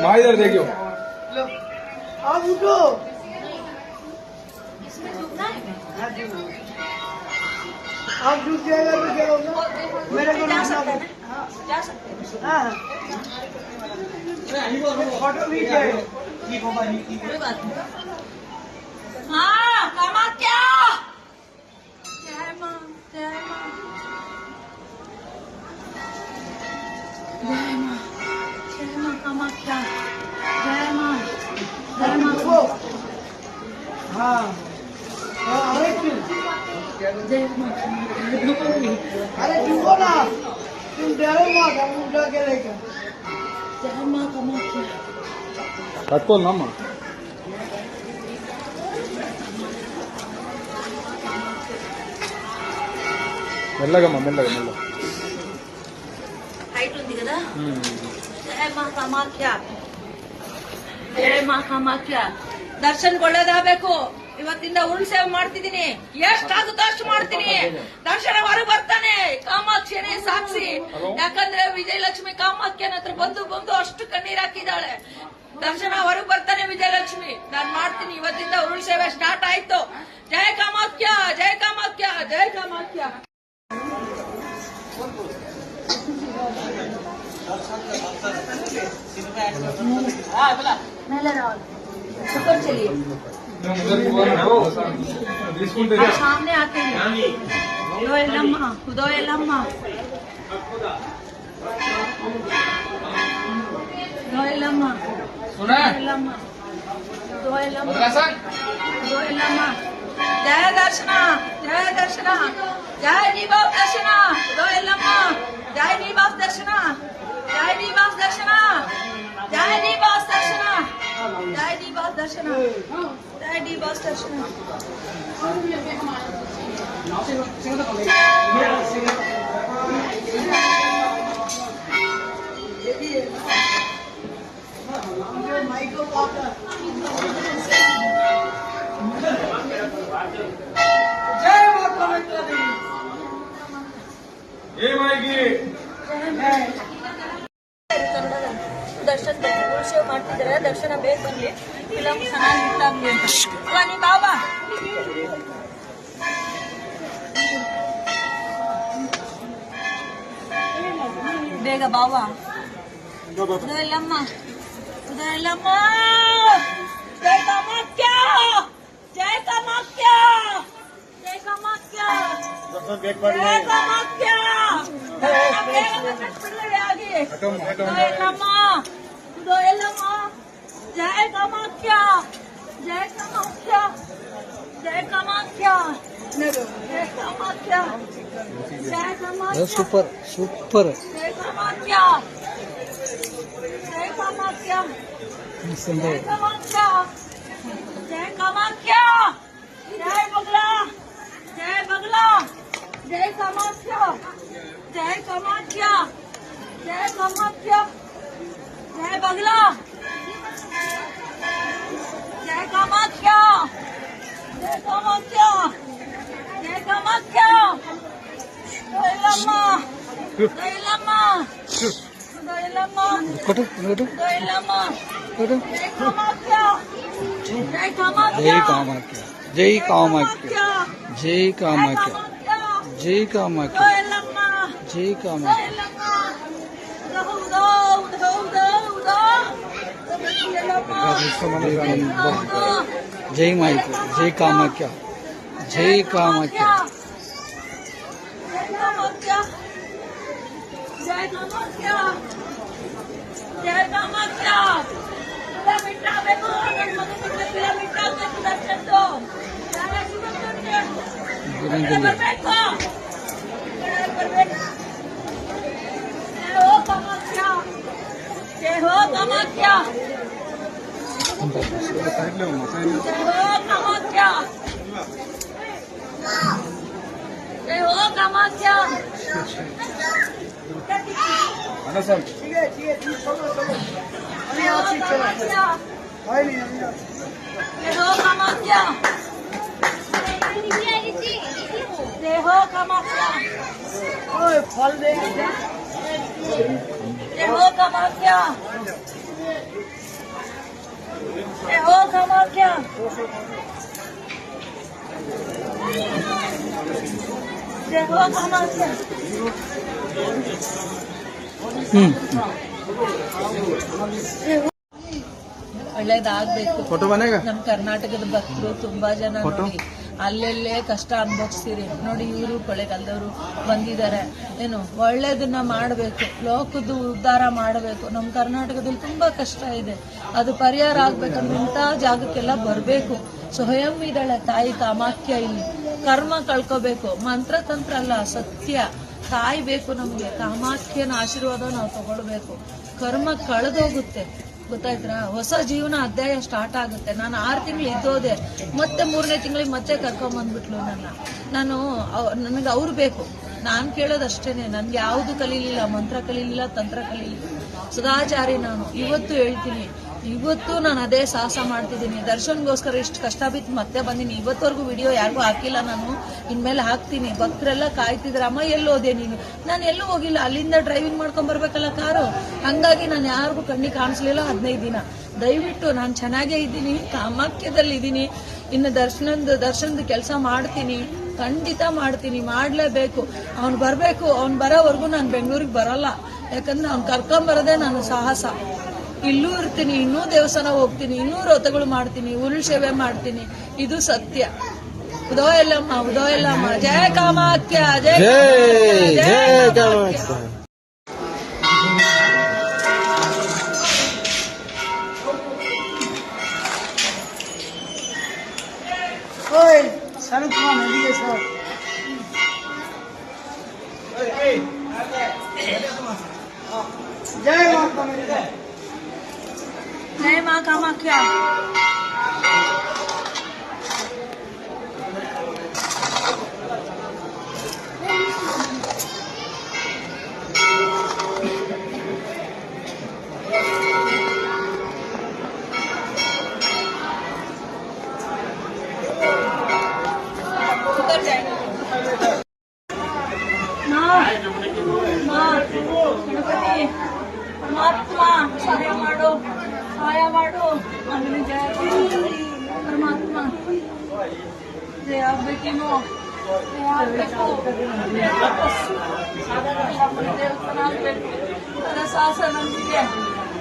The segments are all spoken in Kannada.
माँ इधर देखियो। आप उठो। आप डूब जाएगा तो क्या होगा? मेरे को जा सकते हैं। जा सकते हैं। हाँ। फोटो भी जाएगा। कोई बात नहीं। हाँ, कामाख्या। जय माँ, जय माँ। जय माँ, जय माँ कामाख्या। जय माँ, जय माँ। हाँ। जय माँ। अरे डूबो ना, तुम डरो मत, हम उठा के लेकर। जय माँ कामाख्या। कटकोल ना माँ। మెల్లగా మెల్లగా మెల్లగా హైట్ ఉంది కదా. జయ ಮಾ ಕಾಮಾಖ್ಯ. ಜಯ ಮಾ ಕಾಮಾಖ್ಯ. ದರ್ಶನ್ ಒಳ್ಳೇದಾಗಬೇಕು. ಇವತ್ತಿಂದ ಉರುಳು ಸೇವೆ ಮಾಡ್ತಿದ್ದೀನಿ. ಎಷ್ಟಾಗುತ್ತೋ ಅಷ್ಟು ಮಾಡ್ತೀನಿ. ದರ್ಶನ ಹೊರಗೆ ಬರ್ತಾನೆ. ಕಾಮಾಕ್ಷಿನೇ ಸಾಕ್ಷಿ. ಯಾಕಂದ್ರೆ ವಿಜಯಲಕ್ಷ್ಮಿ ಕಾಮಾಖ್ಯನ ಹತ್ರ ಬಂದು ಬಂದು ಅಷ್ಟು ಕಣ್ಣೀರ್ ಹಾಕಿದ್ದಾಳೆ. ದರ್ಶನ ಹೊರಗೆ ಬರ್ತಾನೆ ವಿಜಯಲಕ್ಷ್ಮಿ. ನಾನ್ ಮಾಡ್ತೀನಿ. ಇವತ್ತಿಂದ ಉರುಳು ಸೇವೆ ಸ್ಟಾರ್ಟ್ ಆಯ್ತು. ಜಯ ಕಾಮಾಖ್ಯ, ಜಯ ಕಾಮಾಖ್ಯ, ಜಯ ಕಾಮಾಖ್ಯ. मेले रावल ऊपर चलिए। सामने आते हैं। उदो एलम्मा, उदो एलम्मा, उदो एलम्मा, उदो एलम्मा, उदो एलम्मा, उदो एलम्मा। जय दर्शना, जय दर्शना, जय निवास दर्शना, उदो एलम्मा, जय निवास दर्शना, जय निवास दर्शना, जय निवास दर्शना, जय निवास दर्शना, जय निवास दर्शना। जय माता देवी। जय माई ದರ್ಶನ್ ಸೇವೆ ಮಾಡ್ತಿದ್ದಾರೆ. ದರ್ಶನ ಬೇಗ ಬನ್ನಿ, ಫಿಲಂ ಚೆನ್ನಾಗಿ ಇಟ್ಟಾಗ್ಲಿ ಅಂತ. ಬನ್ನಿ ಬಾಬಾ. ಬೇಗ ಬಾಬಾ. ಉದೋ ಎಲ್ಲಮ್ಮ, ಉದೋ ಎಲ್ಲಮ್ಮ. ಜಯ ಕಾಮಾಖ್ಯ, ಜಯ ಕಾಮಾಖ್ಯ, ಜಯ ಕಾಮಾಖ್ಯ, ಜಯ ಕಾಮಾಖ್ಯ. उदो एलम्मा, जय कामाख्या, जय कामाख्या, जय कामाख्या, जय कामाख्या, जय कामाख्या. Super super. जय कामाख्या, जय कामाख्या, जय कामाख्या, जय कामाख्या, जय बगला, जय बगला, जय कामाख्या, जय कामाख्या, जय कामाख्या, जय बगला, जय कामाख्या, जय कामाख्या, जय कामाख्या. उदो एलम्मा, उदो एलम्मा, उदो एलम्मा, उदो एलम्मा. जय कामाख्या, जय कामाख्या, जय कामाख्या, जय कामाख्या, जय कामाख्या, जय कामाख्या, जय कामाख्या. जय माई, जय कामाख्या, जय कामाख्या. जय कामाख्या, जय कामाख्या, जय कामाख्या. पिला ಬೇಕು, ಗಣಪತಿ ಪಿಲ್ಲ ಬೇಕು. ದರ್ಶನ बरಬೇಕು. जय हो कामाख्या, जय हो कामाख्या, जय हो कामाख्या, जय हो कामाख्या. ठीक है चलो कामाख्या, जय हो कामाख्या, जय हो कामाख्या. ओए फल दे. जय हो कामाख्या. जय हो कामाख्या जय हो कामाख्या ಒಳ್ಳೇದಾಗ್ಬೇಕು. ಫೋಟೋ ಮನೆಗ ನಮ್ ಕರ್ನಾಟಕದ ಭಕ್ತರು ತುಂಬಾ ಜನ ನೋಡಿ ಅಲ್ಲೆಲ್ಲೇ ಕಷ್ಟ ಅನುಭವಿಸ್ತೀರಿ ನೋಡಿ. ಇವರು ಕೊಳ್ಳೆಗಾಲದವರು ಬಂದಿದ್ದಾರೆ. ಏನು ಒಳ್ಳೇದನ್ನ ಮಾಡಬೇಕು, ಲೋಕದ ಉದ್ಧಾರ ಮಾಡಬೇಕು. ನಮ್ಮ ಕರ್ನಾಟಕದಲ್ಲಿ ತುಂಬಾ ಕಷ್ಟ ಇದೆ, ಅದು ಪರಿಹಾರ ಆಗ್ಬೇಕಂದ್ರೆ ಇಂಥ ಜಾಗಕ್ಕೆಲ್ಲ ಬರಬೇಕು. ಸ್ವಯಂ ಇದ್ದಾಳೆ ತಾಯಿ ಕಾಮಾಖ್ಯ. ಇಲ್ಲಿ ಕರ್ಮ ಕಳ್ಕೋಬೇಕು, ಮಂತ್ರ ತಂತ್ರ ಅಲ್ಲ, ಸತ್ಯ ತಾಯಿ ಬೇಕು ನಮಗೆ. ಕಾಮಾಖ್ಯನ ಆಶೀರ್ವಾದ ನಾವು ತಗೊಳ್ಬೇಕು. ಕರ್ಮ ಕಳೆದೋಗುತ್ತೆ, ಗೊತ್ತಾಯ್ತಾ? ಹೊಸ ಜೀವನ ಅಧ್ಯಾಯ ಸ್ಟಾರ್ಟ್ ಆಗುತ್ತೆ. ನಾನು 6 ತಿಂಗಳು ಇದ್ದೋದೆ, ಮತ್ತೆ 3ನೇ ತಿಂಗಳಿಗೆ ಮತ್ತೆ ಕರ್ಕೊಂಬಂದ್ಬಿಟ್ಲು ನನಗೆ ಅವ್ರು ಬೇಕು. ನಾನು ಕೇಳೋದಷ್ಟೇನೆ, ನನ್ಗೆ ಯಾವುದು ಕಲೀಲಿಲ್ಲ, ಮಂತ್ರ ಕಲೀಲಿಲ್ಲ, ತಂತ್ರ ಕಲೀಲಿಲ್ಲ, ಸದಾಚಾರಿ ನಾನು. ಇವತ್ತು ಹೇಳ್ತೀನಿ, ಇವತ್ತು ನಾನು ಅದೇ ಸಾಹಸ ಮಾಡ್ತಿದ್ದೀನಿ. ದರ್ಶನ್ಗೋಸ್ಕರ ಇಷ್ಟು ಕಷ್ಟ ಬಿದ್ದು ಮತ್ತೆ ಬಂದೀನಿ. ಇವತ್ತವರೆಗೂ ವಿಡಿಯೋ ಯಾರಿಗೂ ಹಾಕಿಲ್ಲ, ನಾನು ಇನ್ಮೇಲೆ ಹಾಕ್ತೀನಿ. ಭಕ್ತರೆಲ್ಲ ಕಾಯ್ತಿದ್ರೆ, ಅಮ್ಮ ಎಲ್ಲೋದೆ ನೀನು? ನಾನು ಎಲ್ಲೂ ಹೋಗಿಲ್ಲ, ಅಲ್ಲಿಂದ ಡ್ರೈವಿಂಗ್ ಮಾಡ್ಕೊಂಡ್ ಬರ್ಬೇಕಲ್ಲ ಕಾರು. ಹಂಗಾಗಿ ನಾನು ಯಾರಿಗೂ ಕಣ್ಣಿಗೆ ಕಾಣಿಸ್ಲಿಲ್ಲ 15 ದಿನ. ದಯವಿಟ್ಟು ನಾನು ಚೆನ್ನಾಗೇ ಇದ್ದೀನಿ, ಕಾಮಾಖ್ಯದಲ್ಲಿ ಇದ್ದೀನಿ. ಇನ್ನು ದರ್ಶನದ ಕೆಲಸ ಮಾಡ್ತೀನಿ, ಖಂಡಿತ ಮಾಡ್ತೀನಿ, ಮಾಡ್ಲೇಬೇಕು. ಅವ್ನು ಬರಬೇಕು. ಅವ್ನು ಬರೋವರೆಗೂ ನಾನು ಬೆಂಗಳೂರಿಗೆ ಬರಲ್ಲ, ಯಾಕಂದ್ರೆ ಅವ್ನು ಕರ್ಕೊಂಬರೋದೇ ನನ್ನ ಸಾಹಸ. ಇಲ್ಲೂ ಇರ್ತೀನಿ, ಇನ್ನೂ ದೇವಸ್ಥಾನ ಹೋಗ್ತೀನಿ, ಇನ್ನೂ ವ್ರತಗಳು ಮಾಡ್ತೀನಿ, ಉರುಳು ಸೇವೆ ಮಾಡ್ತೀನಿ. ಇದು ಸತ್ಯ. ಉದೋ ಎಲ್ಲಮ್ಮ ಜಯ ಕಾಮಾಖ್ಯ, ಜಯ ಕಾಮಾಖ್ಯ. जय मां कामाख्या गणपति परमात्मा सहाय माडो मगन जय परमात्मा जय ಆಗ್ಬೇಕೇನೋ ಜಯ ಆಗ್ಬೇಕು ದೇವಸ್ಥಾನ ಆಗ್ಬೇಕು. ಅದರ ಸಾಹಸ ನಂಬಿಕೆ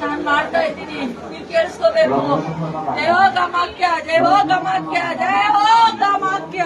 ನಾನು ಮಾಡ್ತಾ ಇದ್ದೀನಿ, ನೀವು ಕೇಳಿಸ್ಕೋಬೇಕು. ಜಯ ಹೋ ಕಾಮಾಖ್ಯ, ಜಯ ಹೋ ಕಾಮಾಖ್ಯ, ಜಯ ಹೋ ಕಾಮಾಖ್ಯ.